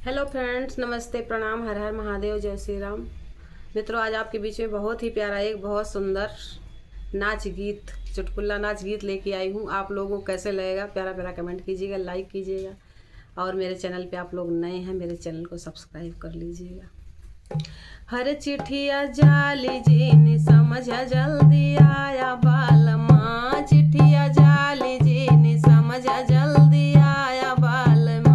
Hello friends, नमस्ते, प्रणाम, हर हर महादेव, जय श्री राम। मित्रों, आज आपके बीच में बहुत ही प्यारा एक बहुत सुंदर नाच गीत, चुटकुला नाच गीत लेके आई हूँ। आप लोगों को कैसे लगेगा, प्यारा प्यारा कमेंट कीजिएगा, लाइक कीजिएगा और मेरे चैनल पे आप लोग नए हैं, मेरे चैनल को सब्सक्राइब कर लीजिएगा। हर चिट्ठिया जाली जी ने समझा जल्दी आया बालमा, चिट्ठिया जाली जी ने समझा जल्दी आया बालमा,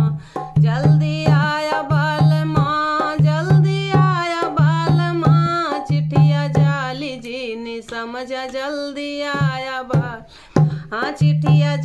जल्दी आया बालमा, जल्दी आया बालमा, चिट्ठिया जाली जी ने समझा जल्दी आया बाल, हाँ चिट्ठिया